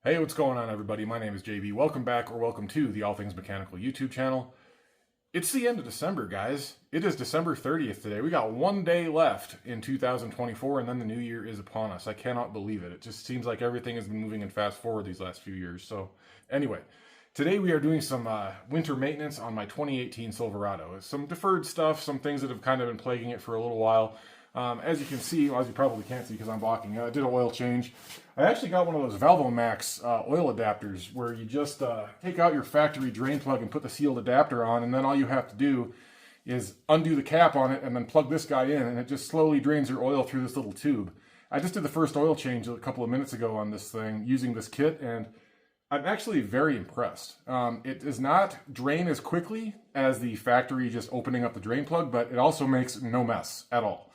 Hey, what's going on, everybody? My name is JB. Welcome back, or welcome to the All Things Mechanical YouTube channel. It's the end of December, guys. It is December 30th today. We got one day left in 2024, and then the new year is upon us. I cannot believe it. It just seems like everything has been moving in fast forward these last few years. So anyway, today we are doing some winter maintenance on my 2018 Silverado. It's some deferred stuff, some things that have kind of been plaguing it for a little while. As you can see, well, as you probably can't see because I'm blocking, I did an oil change. I actually got one of those Valvomax oil adapters where you just take out your factory drain plug and put the sealed adapter on, and then all you have to do is undo the cap on it and then plug this guy in, and it just slowly drains your oil through this little tube. I just did the first oil change a couple of minutes ago on this thing using this kit, and I'm actually very impressed. It does not drain as quickly as the factory just opening up the drain plug, but it also makes no mess at all.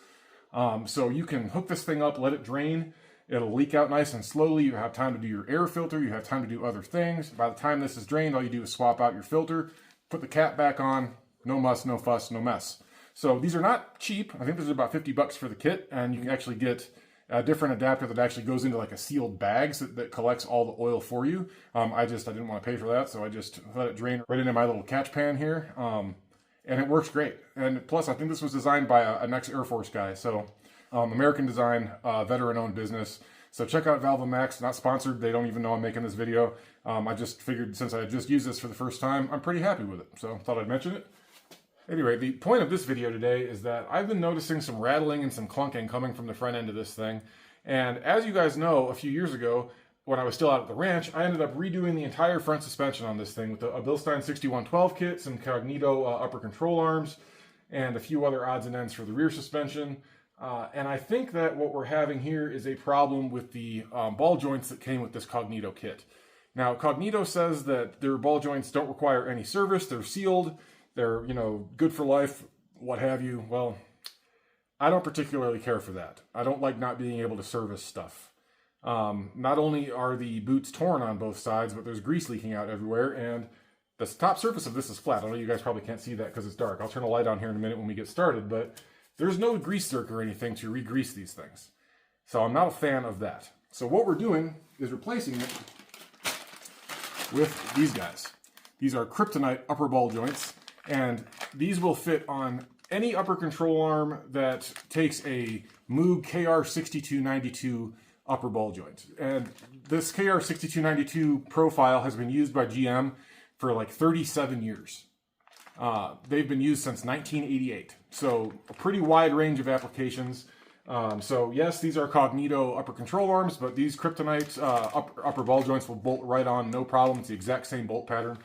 So you can hook this thing up, let it drain. It'll leak out nice and slowly. You have time to do your air filter. You have time to do other things. By the time this is drained, all you do is swap out your filter, put the cap back on. No muss, no fuss, no mess. So these are not cheap. I think this is about 50 bucks for the kit, and you can actually get a different adapter that actually goes into like a sealed bag that collects all the oil for you. I didn't want to pay for that, so I just let it drain right into my little catch pan here. And it works great. And plus, I think this was designed by an ex-Air Force guy. So American design, veteran-owned business. So check out Valvomax. Not sponsored. They don't even know I'm making this video. I just figured since I just used this for the first time, I'm pretty happy with it. So thought I'd mention it. Anyway, the point of this video today is that I've been noticing some rattling and some clunking coming from the front end of this thing. And as you guys know, a few years ago, when I was still out at the ranch, I ended up redoing the entire front suspension on this thing with a Bilstein 6112 kit, some Cognito upper control arms, and a few other odds and ends for the rear suspension. And I think that what we're having here is a problem with the ball joints that came with this Cognito kit. Now, Cognito says that their ball joints don't require any service. They're sealed. They're, good for life, what have you. Well, I don't particularly care for that. I don't like not being able to service stuff. Not only are the boots torn on both sides, but there's grease leaking out everywhere, and the top surface of this is flat. I know you guys probably can't see that because it's dark. I'll turn a light on here in a minute when we get started, but there's no grease zerk or anything to re-grease these things. So I'm not a fan of that. So what we're doing is replacing it with these guys. These are Krptonite upper ball joints, and these will fit on any upper control arm that takes a Moog KR6292 upper ball joint. And this KR6292 profile has been used by GM for like 37 years. They've been used since 1988. So a pretty wide range of applications. So yes, these are Cognito upper control arms, but these Krptonite upper ball joints will bolt right on, no problem. It's the exact same bolt pattern.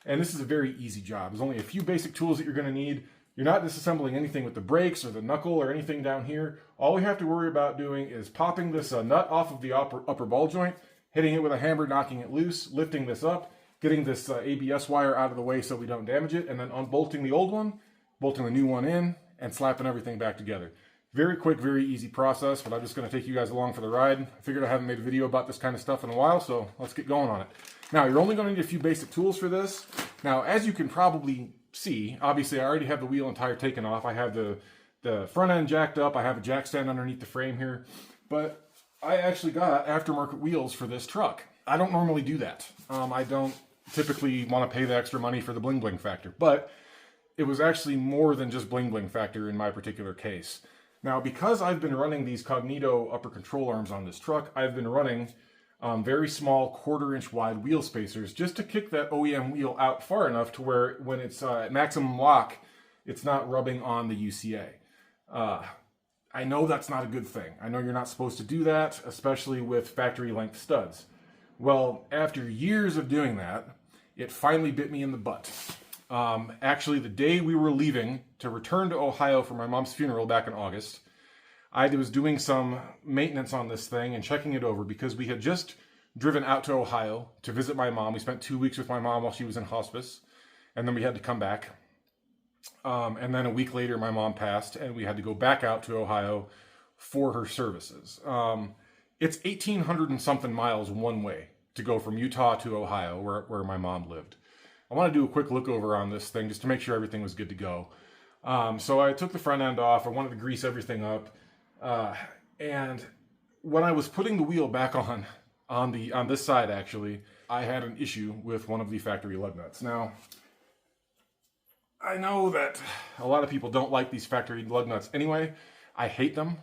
And this is a very easy job. There's only a few basic tools that you're going to need. You're not disassembling anything with the brakes or the knuckle or anything down here. All we have to worry about doing is popping this nut off of the upper ball joint, hitting it with a hammer, knocking it loose, lifting this up, getting this ABS wire out of the way so we don't damage it, and then unbolting the old one, bolting the new one in, and slapping everything back together. Very quick, very easy process, but I'm just going to take you guys along for the ride. I figured I haven't made a video about this kind of stuff in a while, so let's get going on it. Now, you're only going to need a few basic tools for this. Now, as you can probably see, obviously I already have the wheel and tire taken off. I have the front end jacked up. I have a jack stand underneath the frame here, but I actually got aftermarket wheels for this truck. I don't normally do that. I don't typically want to pay the extra money for the bling bling factor, but it was actually more than just bling bling factor in my particular case. Now, because I've been running these Cognito upper control arms on this truck, I've been running very small 1/4 inch wide wheel spacers just to kick that OEM wheel out far enough to where when it's at maximum lock, it's not rubbing on the UCA. I know that's not a good thing. I know you're not supposed to do that, especially with factory length studs. Well, after years of doing that, it finally bit me in the butt. Actually, the day we were leaving to return to Ohio for my mom's funeral back in August, I was doing some maintenance on this thing and checking it over because we had just driven out to Ohio to visit my mom. We spent 2 weeks with my mom while she was in hospice, and then we had to come back. And then a week later, my mom passed, and we had to go back out to Ohio for her services. It's 1,800 and something miles one way to go from Utah to Ohio, where my mom lived. I want to do a quick look over on this thing just to make sure everything was good to go. So I took the front end off. I wanted to grease everything up. And when I was putting the wheel back on, On this side, actually, I had an issue with one of the factory lug nuts. Now, I know that a lot of people don't like these factory lug nuts anyway. I hate them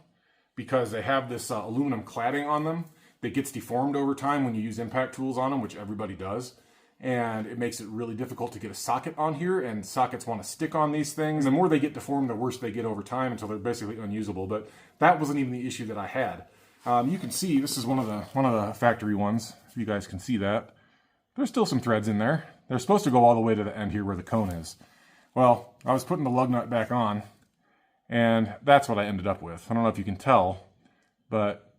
because they have this aluminum cladding on them that gets deformed over time when you use impact tools on them, which everybody does. And it makes it really difficult to get a socket on here, and sockets want to stick on these things. The more they get deformed, the worse they get over time until they're basically unusable. But that wasn't even the issue that I had. You can see this is one of the factory ones. If you guys can see that, there's still some threads in there. They're supposed to go all the way to the end here where the cone is. Well, I was putting the lug nut back on, and that's what I ended up with. I don't know if you can tell, but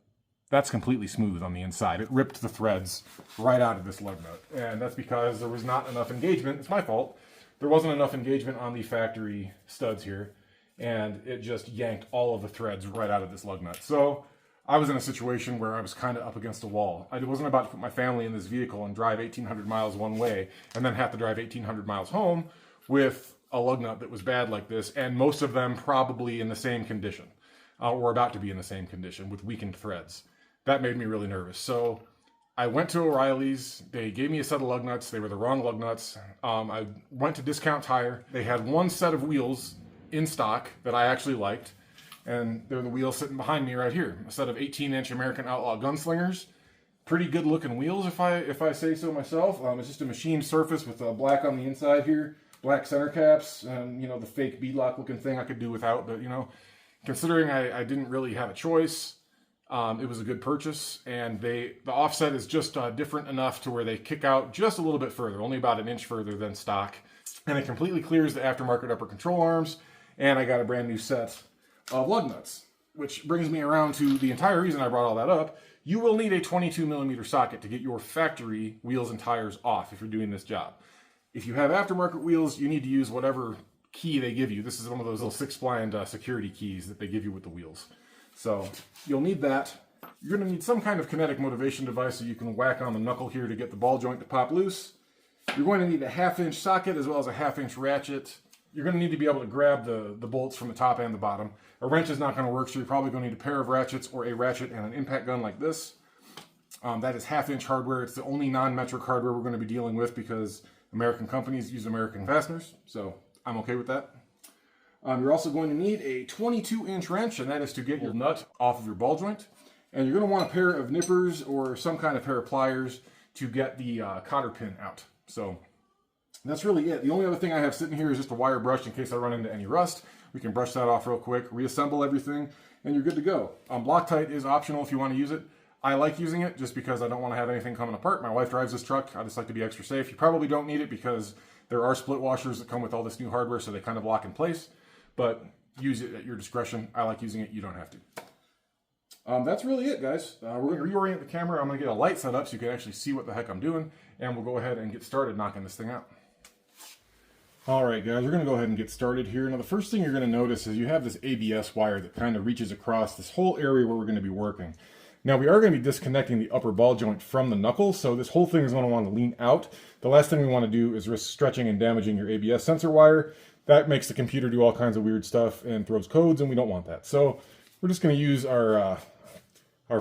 that's completely smooth on the inside. It ripped the threads right out of this lug nut, and that's because there was not enough engagement. It's my fault. There wasn't enough engagement on the factory studs here, and it just yanked all of the threads right out of this lug nut. So I was in a situation where I was kind of up against a wall. I wasn't about to put my family in this vehicle and drive 1,800 miles one way and then have to drive 1,800 miles home with a lug nut that was bad like this, and most of them probably in the same condition, or about to be in the same condition with weakened threads. That made me really nervous. So I went to O'Reilly's. They gave me a set of lug nuts. They were the wrong lug nuts. I went to Discount Tire. They had one set of wheels in stock that I actually liked, and they're the wheels sitting behind me right here. A set of 18-inch American Outlaw Gunslingers. Pretty good looking wheels, if I say so myself. It's just a machined surface with black on the inside here, black center caps, and you know, the fake beadlock looking thing I could do without. But you know, considering I didn't really have a choice, it was a good purchase. And the offset is just different enough to where they kick out just a little bit further, only about an inch further than stock, and it completely clears the aftermarket upper control arms. And I got a brand new set of lug nuts, which brings me around to the entire reason I brought all that up. You will need a 22mm socket to get your factory wheels and tires off if you're doing this job. If you have aftermarket wheels, you need to use whatever key they give you. This is one of those little 6-blind security keys that they give you with the wheels. So you'll need that. You're going to need some kind of kinetic motivation device so you can whack on the knuckle here to get the ball joint to pop loose. You're going to need a 1/2-inch socket as well as a 1/2-inch ratchet. You're going to need to be able to grab the bolts from the top and the bottom. A wrench is not going to work, so you're probably going to need a pair of ratchets or a ratchet and an impact gun like this. That is 1/2-inch hardware. It's the only non-metric hardware we're going to be dealing with because American companies use American fasteners, so I'm okay with that. You're also going to need a 22-inch wrench, and that is to get your nut off of your ball joint. And you're going to want a pair of nippers or some kind of pair of pliers to get the cotter pin out. So that's really it. The only other thing I have sitting here is just a wire brush in case I run into any rust. We can brush that off real quick, reassemble everything, and you're good to go. Loctite is optional if you want to use it. I like using it just because I don't want to have anything coming apart. My wife drives this truck. I just like to be extra safe. You probably don't need it because there are split washers that come with all this new hardware, so they kind of lock in place. But use it at your discretion. I like using it. You don't have to. That's really it, guys. We're going to reorient the camera. I'm going to get a light set up so you can actually see what the heck I'm doing, and we'll go ahead and get started knocking this thing out. All right, guys, we're going to go ahead and get started here. Now, the first thing you're going to notice is you have this ABS wire that kind of reaches across this whole area where we're going to be working. Now, we are going to be disconnecting the upper ball joint from the knuckle, so this whole thing is going to want to lean out. The last thing we want to do is risk stretching and damaging your ABS sensor wire. That makes the computer do all kinds of weird stuff and throws codes, and we don't want that. So we're just going to use our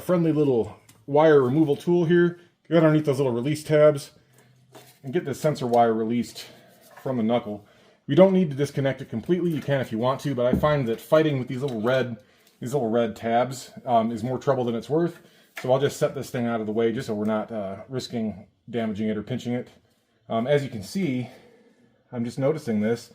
friendly little wire removal tool here, get underneath those little release tabs, and get this sensor wire released from the knuckle. You don't need to disconnect it completely. You can if you want to, but I find that fighting with these little red tabs is more trouble than it's worth. So I'll just set this thing out of the way just so we're not risking damaging it or pinching it. As you can see, I'm just noticing this.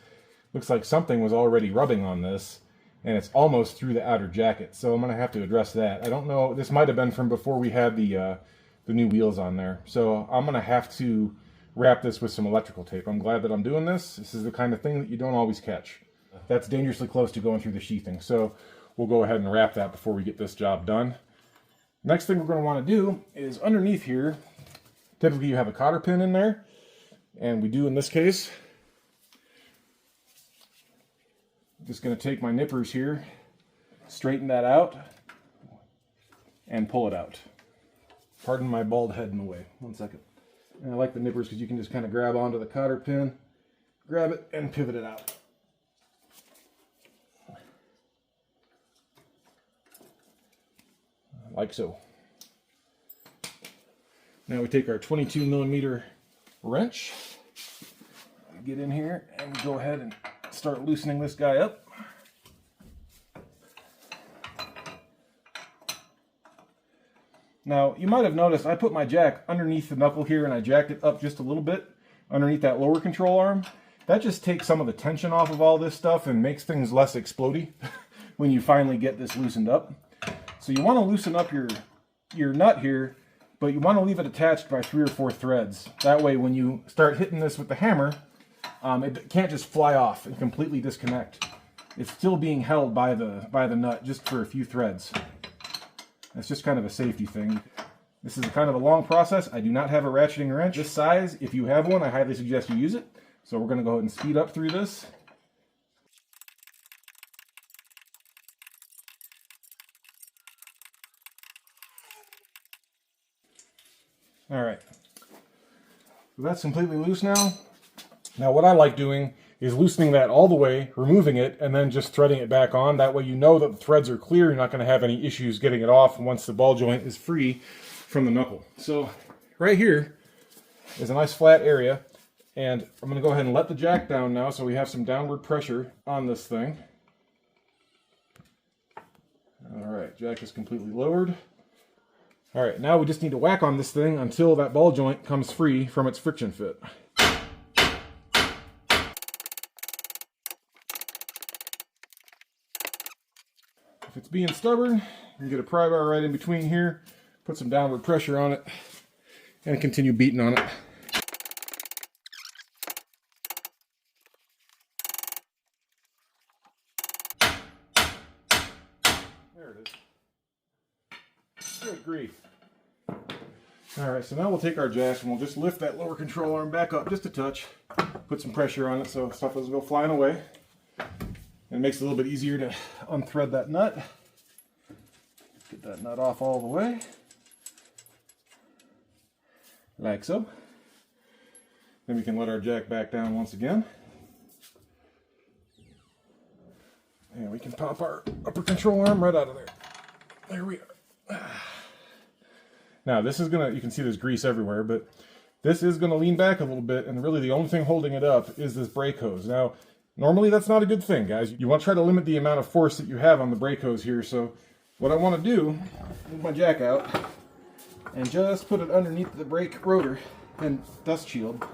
Looks like something was already rubbing on this, and it's almost through the outer jacket. So I'm going to have to address that. I don't know. This might have been from before we had the new wheels on there. So I'm going to have to wrap this with some electrical tape. I'm glad that I'm doing this. This is the kind of thing that you don't always catch. That's dangerously close to going through the sheathing. So we'll go ahead and wrap that before we get this job done. Next thing we're going to want to do is underneath here, typically you have a cotter pin in there, and we do in this case. I'm just going to take my nippers here, straighten that out, and pull it out. Pardon my bald head in the way. One second. And I like the nippers because you can just kind of grab onto the cotter pin, grab it, and pivot it out. Like so. Now we take our 22mm wrench, get in here and go ahead and start loosening this guy up. Now you might have noticed I put my jack underneath the knuckle here and I jacked it up just a little bit underneath that lower control arm. That just takes some of the tension off of all this stuff and makes things less explodey when you finally get this loosened up. So you want to loosen up your nut here, but you want to leave it attached by 3 or 4 threads. That way when you start hitting this with the hammer, it can't just fly off and completely disconnect. It's still being held by the nut just for a few threads. That's just kind of a safety thing. This is kind of a long process. I do not have a ratcheting wrench this size. If you have one, I highly suggest you use it. So we're going to go ahead and speed up through this. All right, so that's completely loose now. Now what I like doing is loosening that all the way, removing it, and then just threading it back on. That way you know that the threads are clear. You're not going to have any issues getting it off once the ball joint is free from the knuckle. So right here is a nice flat area, and I'm going to go ahead and let the jack down now so we have some downward pressure on this thing. All right, jack is completely lowered. All right, now we just need to whack on this thing until that ball joint comes free from its friction fit. If it's being stubborn, you can get a pry bar right in between here, put some downward pressure on it, and continue beating on it. There it is. Good grief. Alright, so now we'll take our jack and we'll just lift that lower control arm back up just a touch, put some pressure on it so stuff doesn't go flying away. And it makes it a little bit easier to unthread that nut. Get that nut off all the way. Like so. Then we can let our jack back down once again. And we can pop our upper control arm right out of there. There we are. Now this is gonna, you can see there's grease everywhere, but this is gonna lean back a little bit, and really the only thing holding it up is this brake hose. Now, normally that's not a good thing, guys. You want to try to limit the amount of force that you have on the brake hose here. So what I want to do, move my jack out and just put it underneath the brake rotor and dust shield,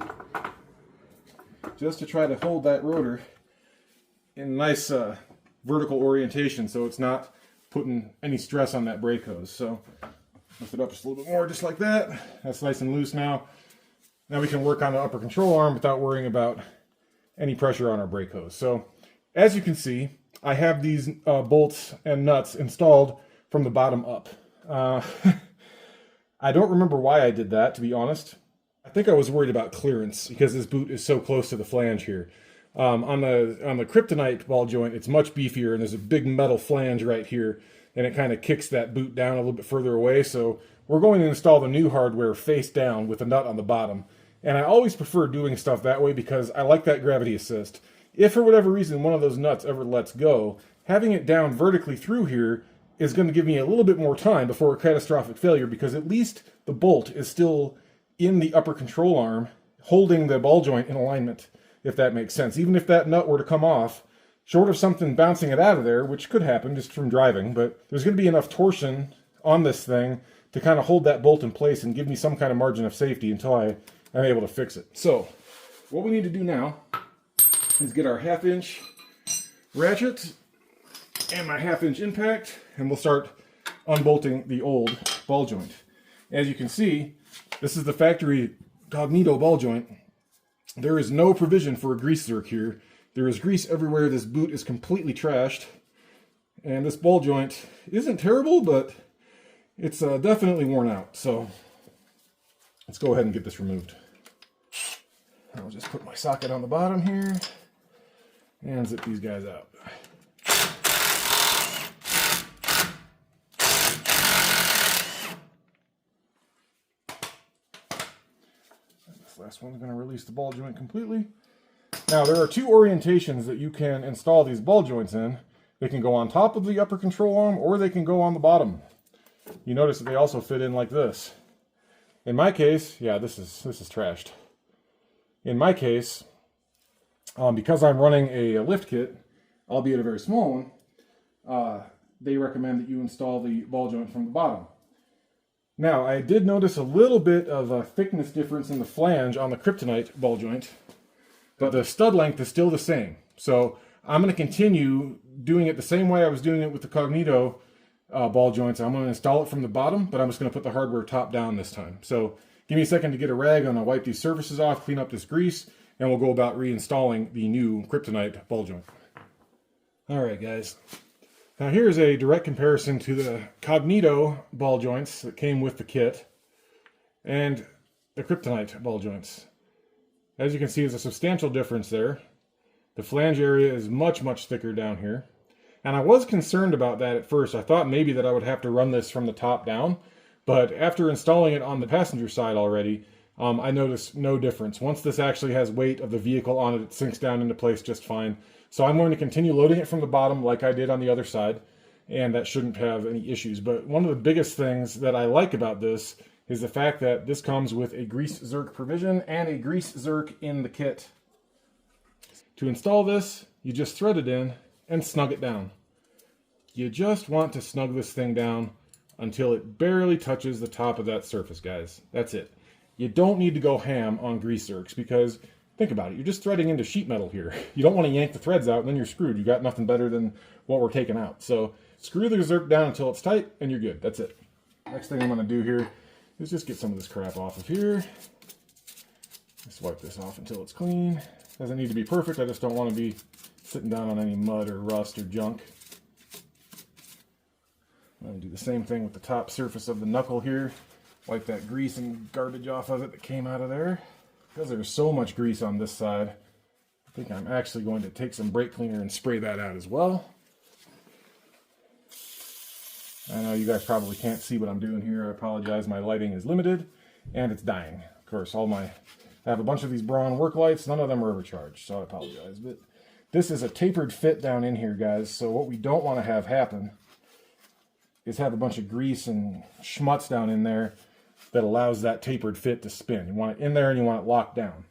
just to try to hold that rotor in nice vertical orientation so it's not putting any stress on that brake hose. So lift it up just a little bit more, just like that. That's nice and loose now. Now we can work on the upper control arm without worrying about any pressure on our brake hose. So as you can see, I have these bolts and nuts installed from the bottom up. I don't remember why I did that, to be honest. I think I was worried about clearance because this boot is so close to the flange here. On the Krptonite ball joint, it's much beefier, and there's a big metal flange right here, and it kind of kicks that boot down a little bit further away. So we're going to install the new hardware face down with a nut on the bottom. And I always prefer doing stuff that way because I like that gravity assist. If for whatever reason one of those nuts ever lets go, having it down vertically through here is going to give me a little bit more time before a catastrophic failure, because at least the bolt is still in the upper control arm holding the ball joint in alignment, if that makes sense. Even if that nut were to come off, short of something bouncing it out of there, which could happen just from driving, but there's going to be enough torsion on this thing to kind of hold that bolt in place and give me some kind of margin of safety until I'm able to fix it. So what we need to do now is get our 1/2 inch ratchet and my 1/2 inch impact, and we'll start unbolting the old ball joint. As you can see, this is the factory Cognito ball joint. There is no provision for a grease zerk here. There is grease everywhere. This boot is completely trashed. And this ball joint isn't terrible, but it's definitely worn out. So let's go ahead and get this removed. I'll just put my socket on the bottom here and zip these guys out. This last one's going to release the ball joint completely. Now, there are 2 orientations that you can install these ball joints in. They can go on top of the upper control arm, or they can go on the bottom. You notice that they also fit in like this. In my case, yeah, this is trashed. In my case, because I'm running a lift kit, albeit a very small one, they recommend that you install the ball joint from the bottom. Now, I did notice a little bit of a thickness difference in the flange on the Krptonite ball joint, but the stud length is still the same. So I'm going to continue doing it the same way I was doing it with the Cognito ball joints. I'm going to install it from the bottom, but I'm just going to put the hardware top down this time. So give me a second to get a rag. I'm going to wipe these surfaces off, clean up this grease, and we'll go about reinstalling the new Krptonite ball joint. All right, guys. Now here's a direct comparison to the Cognito ball joints that came with the kit and the Krptonite ball joints. As you can see, there's a substantial difference there. The flange area is much, much thicker down here. And I was concerned about that at first. I thought maybe that I would have to run this from the top down, but after installing it on the passenger side already, I noticed no difference. Once this actually has weight of the vehicle on it, it sinks down into place just fine. So I'm going to continue loading it from the bottom like I did on the other side, and that shouldn't have any issues. But one of the biggest things that I like about this is the fact that this comes with a grease zerk provision and a grease zerk in the kit. To install this, you just thread it in and snug it down. You just want to snug this thing down until it barely touches the top of that surface, guys. That's it. You don't need to go ham on grease zerks because, think about it, you're just threading into sheet metal here. You don't want to yank the threads out and then you're screwed. You got nothing better than what we're taking out. So screw the zerk down until it's tight and you're good. That's it. Next thing I'm going to do here is just get some of this crap off of here. Just wipe this off until it's clean. Doesn't need to be perfect. I just don't want to be sitting down on any mud or rust or junk. I'm going to do the same thing with the top surface of the knuckle here. Wipe that grease and garbage off of it that came out of there. Because there's so much grease on this side, I think I'm actually going to take some brake cleaner and spray that out as well. I know you guys probably can't see what I'm doing here. I apologize. My lighting is limited and it's dying. Of course, I have a bunch of these Braun work lights. None of them are overcharged, so I apologize. But this is a tapered fit down in here, guys. So what we don't want to have happen is have a bunch of grease and schmutz down in there that allows that tapered fit to spin. You want it in there and you want it locked down.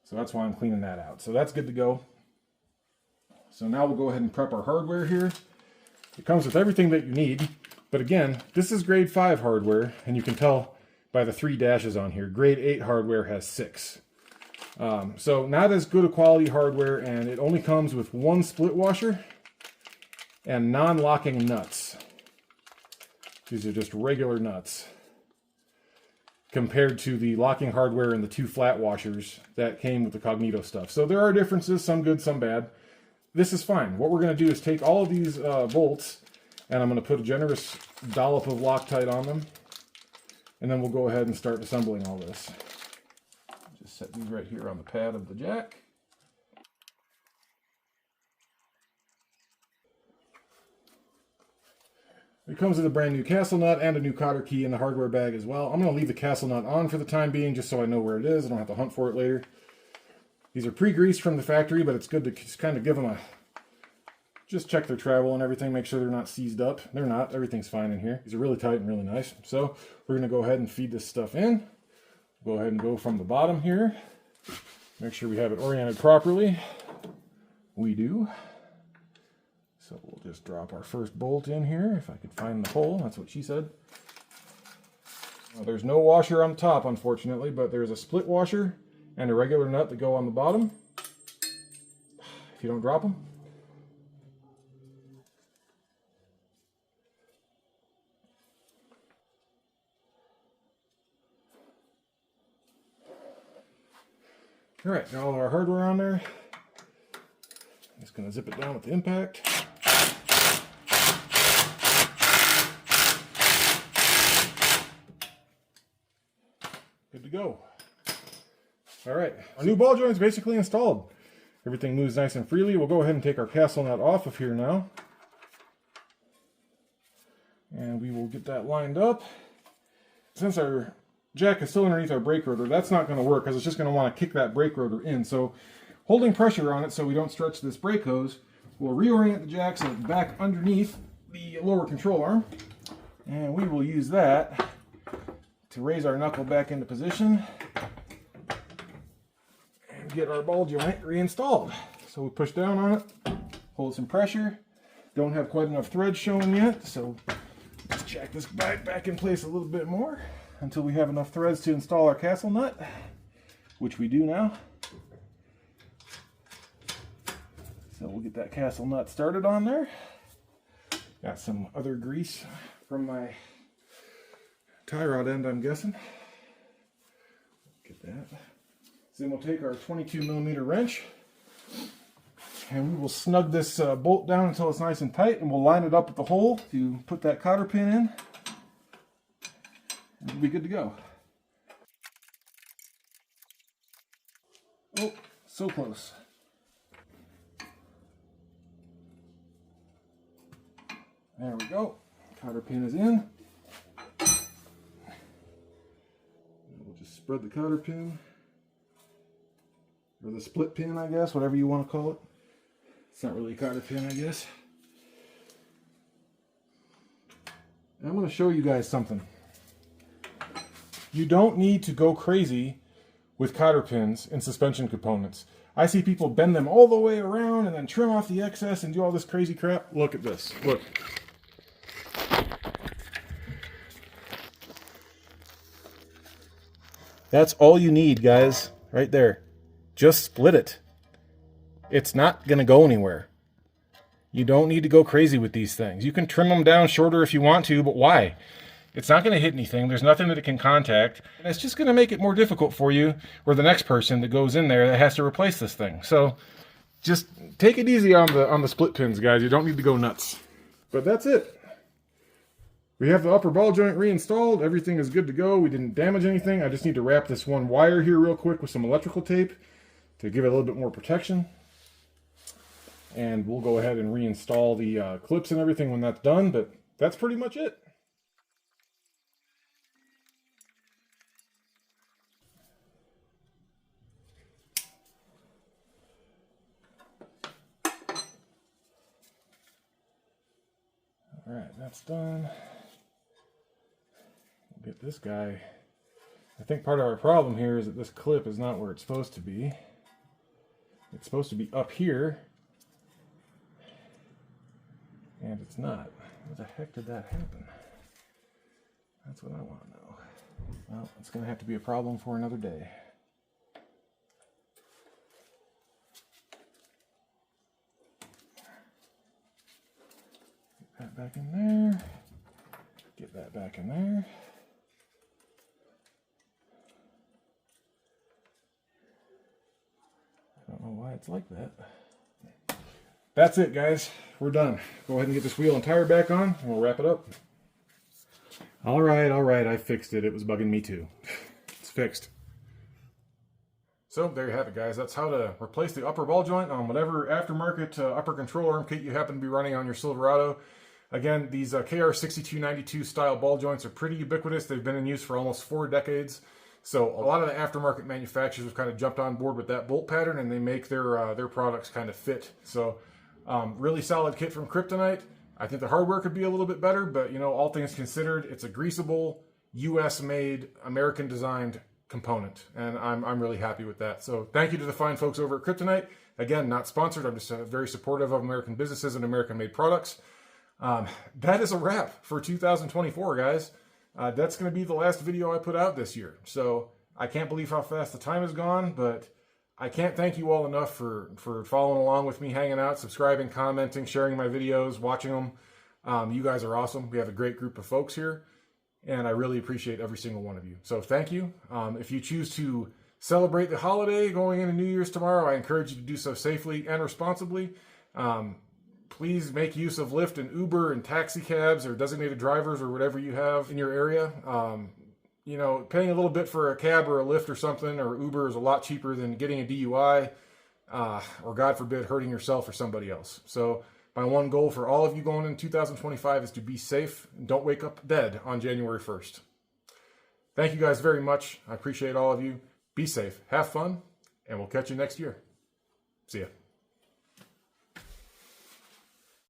So that's why I'm cleaning that out. So that's good to go. So now we'll go ahead and prep our hardware here. It comes with everything that you need. But again, this is grade 5 hardware, and you can tell by the 3 dashes on here. Grade 8 hardware has 6. So not as good a quality hardware, and it only comes with 1 split washer and non-locking nuts. These are just regular nuts compared to the locking hardware and the 2 flat washers that came with the Cognito stuff. So there are differences, some good, some bad. This is fine. What we're going to do is take all of these bolts, and I'm going to put a generous dollop of Loctite on them, and then we'll go ahead and start assembling all this. Just set these right here on the pad of the jack. It comes with a brand new castle nut and a new cotter key in the hardware bag as well. I'm going to leave the castle nut on for the time being just so I know where it is. I don't have to hunt for it later. These are pre-greased from the factory, but it's good to just kind of give them just check their travel and everything, make sure they're not seized up. They're not. Everything's fine in here. These are really tight and really nice. So we're going to go ahead and feed this stuff in. Go ahead and go from the bottom here. Make sure we have it oriented properly. We do. So we'll just drop our first bolt in here, if I could find the hole. That's what she said. Well, there's no washer on top, unfortunately, but there's a split washer and a regular nut that go on the bottom, if you don't drop them. All right, got all of our hardware on there. I'm just going to zip it down with the impact. Good to go. All right, our new ball joint is basically installed. Everything moves nice and freely. We'll go ahead and take our castle nut off of here now. And we will get that lined up. Since our jack is still underneath our brake rotor, that's not going to work because it's just going to want to kick that brake rotor in. So holding pressure on it so we don't stretch this brake hose, we'll reorient the jack so it's back underneath the lower control arm. And we will use that to raise our knuckle back into position and get our ball joint reinstalled. So we push down on it, hold some pressure. Don't have quite enough thread showing yet, so let's jack this back in place a little bit more until we have enough threads to install our castle nut, which we do now. So we'll get that castle nut started on there. Got some other grease from my tie rod end, I'm guessing. Get that. So then we'll take our 22mm wrench and we will snug this bolt down until it's nice and tight, and we'll line it up with the hole to put that cotter pin in. And we'll be good to go. Oh, so close. There we go. Cotter pin is in. We'll just spread the cotter pin, or the split pin, I guess, whatever you want to call it. It's not really a cotter pin, I guess. And I'm going to show you guys something. You don't need to go crazy with cotter pins in suspension components. I see people bend them all the way around and then trim off the excess and do all this crazy crap. Look at this. Look. That's all you need, guys, right there. Just split it. It's not going to go anywhere. You don't need to go crazy with these things. You can trim them down shorter if you want to, but why? It's not going to hit anything. There's nothing that it can contact. And it's just going to make it more difficult for you or the next person that goes in there that has to replace this thing. So just take it easy on the split pins, guys. You don't need to go nuts. But that's it. We have the upper ball joint reinstalled. Everything is good to go. We didn't damage anything. I just need to wrap this one wire here real quick with some electrical tape to give it a little bit more protection. And we'll go ahead and reinstall the clips and everything when that's done. But that's pretty much it. All right, that's done. We'll get this guy. I think part of our problem here is that this clip is not where it's supposed to be. It's supposed to be up here, and it's not. How the heck did that happen? That's what I want to know. Well, it's going to have to be a problem for another day. Get that back in there. Get that back in there. I don't know why it's like that. That's it, guys. We're done. Go ahead and get this wheel and tire back on, and we'll wrap it up. All right, I fixed it. It was bugging me too. It's fixed. So there you have it, guys. That's how to replace the upper ball joint on whatever aftermarket upper control arm kit you happen to be running on your Silverado. Again, these KR6292 style ball joints are pretty ubiquitous. They've been in use for almost 4 decades. So a lot of the aftermarket manufacturers have kind of jumped on board with that bolt pattern, and they make their products kind of fit. So really solid kit from Krptonite. I think the hardware could be a little bit better, but you know, all things considered, it's a greaseable, US-made, American-designed component, and I'm really happy with that. So thank you to the fine folks over at Krptonite. Again, not sponsored. I'm just very supportive of American businesses and American-made products. That is a wrap for 2024, guys. That's going to be the last video I put out this year. So I can't believe how fast the time has gone, but I can't thank you all enough for following along with me, hanging out, subscribing, commenting, sharing my videos, watching them. You guys are awesome. We have a great group of folks here, and I really appreciate every single one of you. So thank you. If you choose to celebrate the holiday going into New Year's tomorrow, I encourage you to do so safely and responsibly. Please make use of Lyft and Uber and taxi cabs or designated drivers or whatever you have in your area. You know, paying a little bit for a cab or a Lyft or something or Uber is a lot cheaper than getting a DUI or, God forbid, hurting yourself or somebody else. So my one goal for all of you going in 2025 is to be safe and don't wake up dead on January 1st. Thank you guys very much. I appreciate all of you. Be safe, have fun, and we'll catch you next year. See ya.